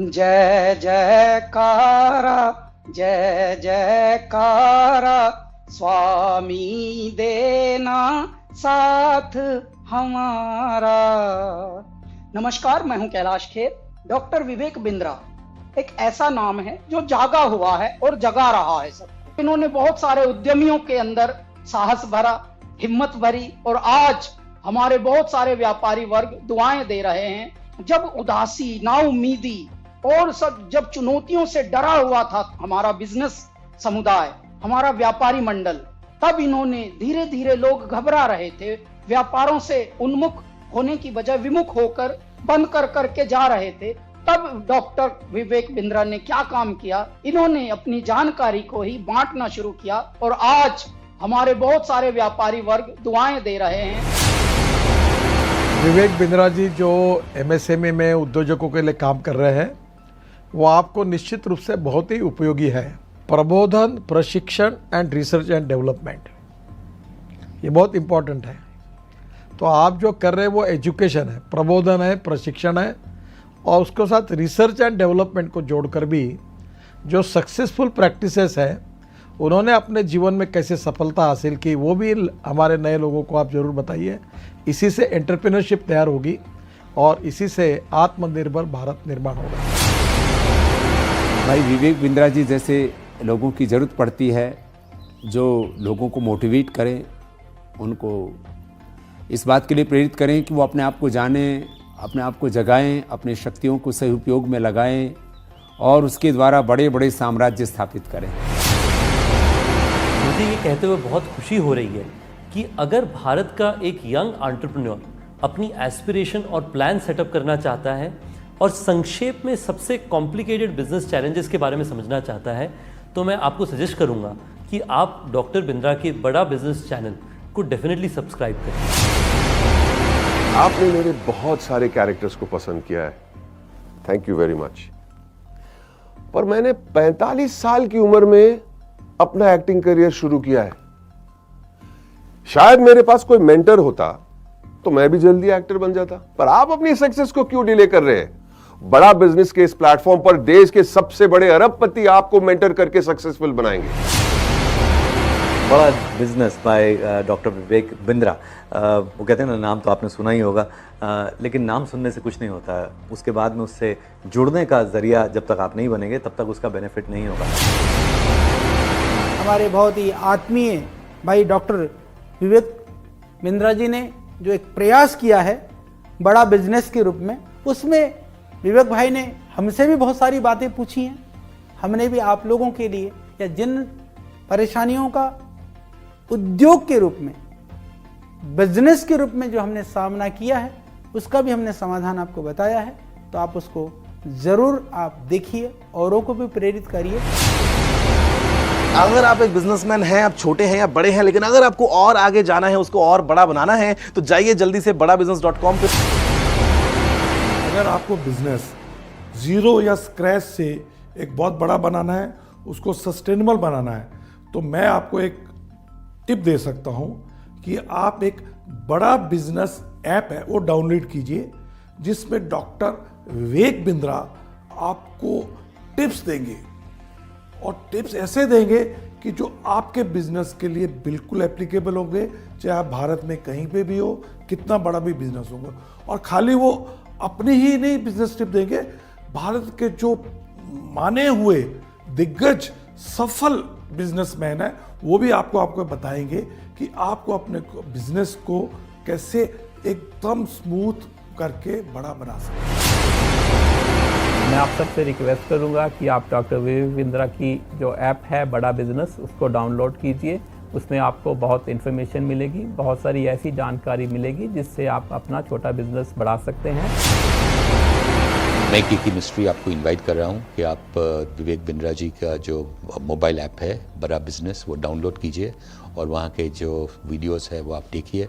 जय जयकारा जय जयकारा, स्वामी देना साथ हमारा। नमस्कार, मैं हूं कैलाश खेर। डॉक्टर विवेक बिंद्रा एक ऐसा नाम है जो जागा हुआ है और जगा रहा है सबको। इन्होंने बहुत सारे उद्यमियों के अंदर साहस भरा, हिम्मत भरी, और आज हमारे बहुत सारे व्यापारी वर्ग दुआएं दे रहे हैं। जब उदासी, नाउमीदी और सब जब चुनौतियों से डरा हुआ था हमारा बिजनेस समुदाय, हमारा व्यापारी मंडल, तब इन्होंने धीरे धीरे, लोग घबरा रहे थे, व्यापारों से उन्मुख होने की बजाय विमुख होकर बंद कर करके जा रहे थे, तब डॉक्टर विवेक बिंद्रा ने क्या काम किया, इन्होंने अपनी जानकारी को ही बांटना शुरू किया और आज हमारे बहुत सारे व्यापारी वर्ग दुआएं दे रहे हैं। विवेक बिंद्रा जी जो एमएसएमई में उद्योजकों के लिए काम कर रहे हैं, वो आपको निश्चित रूप से बहुत ही उपयोगी है। प्रबोधन, प्रशिक्षण एंड रिसर्च एंड डेवलपमेंट, ये बहुत इम्पोर्टेंट है। तो आप जो कर रहे हैं वो एजुकेशन है, प्रबोधन है, प्रशिक्षण है, और उसके साथ रिसर्च एंड डेवलपमेंट को जोड़कर भी जो सक्सेसफुल प्रैक्टिसेस है, उन्होंने अपने जीवन में कैसे सफलता हासिल की, वो भी हमारे नए लोगों को आप ज़रूर बताइए। इसी से एंटरप्रेन्योरशिप तैयार होगी और इसी से आत्मनिर्भर भारत निर्माण होगा। भाई विवेक बिंद्रा जी जैसे लोगों की ज़रूरत पड़ती है, जो लोगों को मोटिवेट करें, उनको इस बात के लिए प्रेरित करें कि वो अपने आप को जानें, अपने आप को जगाएं, अपनी शक्तियों को सही उपयोग में लगाएं और उसके द्वारा बड़े बड़े साम्राज्य स्थापित करें। मुझे ये कहते हुए बहुत खुशी हो रही है कि अगर भारत का एक यंग एंटरप्रेन्योर अपनी एस्पिरेशन और प्लान सेटअप करना चाहता है और संक्षेप में सबसे कॉम्प्लिकेटेड बिजनेस चैलेंजेस के बारे में समझना चाहता है, तो मैं आपको सजेस्ट करूंगा कि आप डॉक्टर बिंद्रा के बड़ा बिजनेस चैनल को डेफिनेटली सब्सक्राइब करें। आपने मेरे बहुत सारे कैरेक्टर्स को पसंद किया है, थैंक यू वेरी मच। पर मैंने 45 साल की उम्र में अपना एक्टिंग करियर शुरू किया है। शायद मेरे पास कोई मेंटर होता तो मैं भी जल्दी एक्टर बन जाता। पर आप अपनी सक्सेस को क्यों डिले कर रहे हैं? बड़ा बिजनेस के इस प्लेटफॉर्म पर देश के सबसे बड़े अरबपति आपको मेंटर करके सक्सेसफुल बनाएंगे। बड़ा business by doctor Vivek Bindra. वो कहते हैं ना, नाम तो आपने सुना ही होगा, लेकिन नाम सुनने से कुछ नहीं होता है। उसके बाद में उससे जुड़ने का जरिया जब तक आप नहीं बनेंगे तब तक उसका बेनिफिट नहीं होगा। हमारे बहुत ही आत्मीय भाई डॉक्टर विवेक बिंद्रा जी ने जो एक प्रयास किया है बड़ा बिजनेस के रूप में, उसमें विवेक भाई ने हमसे भी बहुत सारी बातें पूछी हैं। हमने भी आप लोगों के लिए, या जिन परेशानियों का उद्योग के रूप में, बिजनेस के रूप में जो हमने सामना किया है, उसका भी हमने समाधान आपको बताया है। तो आप उसको ज़रूर आप देखिए, औरों को भी प्रेरित करिए। अगर आप एक बिजनेसमैन हैं, आप छोटे हैं या बड़े हैं, लेकिन अगर आपको और आगे जाना है, उसको और बड़ा बनाना है, तो जाइए जल्दी से badabusiness.com पे। अगर आपको बिजनेस जीरो या स्क्रैच से एक बहुत बड़ा बनाना है, उसको सस्टेनेबल बनाना है, तो मैं आपको एक टिप दे सकता हूं कि आप एक बड़ा बिजनेस ऐप है वो डाउनलोड कीजिए, जिसमें डॉक्टर विवेक बिंद्रा आपको टिप्स देंगे, और टिप्स ऐसे देंगे कि जो आपके बिजनेस के लिए बिल्कुल एप्लीकेबल होंगे, चाहे आप भारत में कहीं पे भी हो, कितना बड़ा भी बिजनेस होगा। और खाली वो अपनी ही नहीं बिजनेस टिप देंगे, भारत के जो माने हुए दिग्गज सफल बिजनेसमैन है, वो भी आपको बताएंगे कि आपको अपने बिजनेस को कैसे एकदम स्मूथ करके बड़ा बना सकते। मैं आप सबसे रिक्वेस्ट करूंगा कि आप डॉक्टर विवेक बिंद्रा की जो ऐप है बड़ा बिजनेस, उसको डाउनलोड कीजिए। उसमें आपको बहुत इन्फॉर्मेशन मिलेगी, बहुत सारी ऐसी जानकारी मिलेगी जिससे आप अपना छोटा बिजनेस बढ़ा सकते हैं। मैं की मिस्ट्री आपको इनवाइट कर रहा हूं कि आप विवेक बिंद्रा जी का जो मोबाइल ऐप है बड़ा बिजनेस, वो डाउनलोड कीजिए और वहाँ के जो वीडियोस है वो आप देखिए।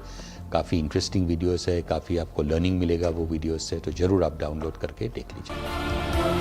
काफ़ी इंटरेस्टिंग वीडियोस है, काफ़ी आपको लर्निंग मिलेगा वो वीडियोस से, तो ज़रूर आप डाउनलोड करके देख लीजिए।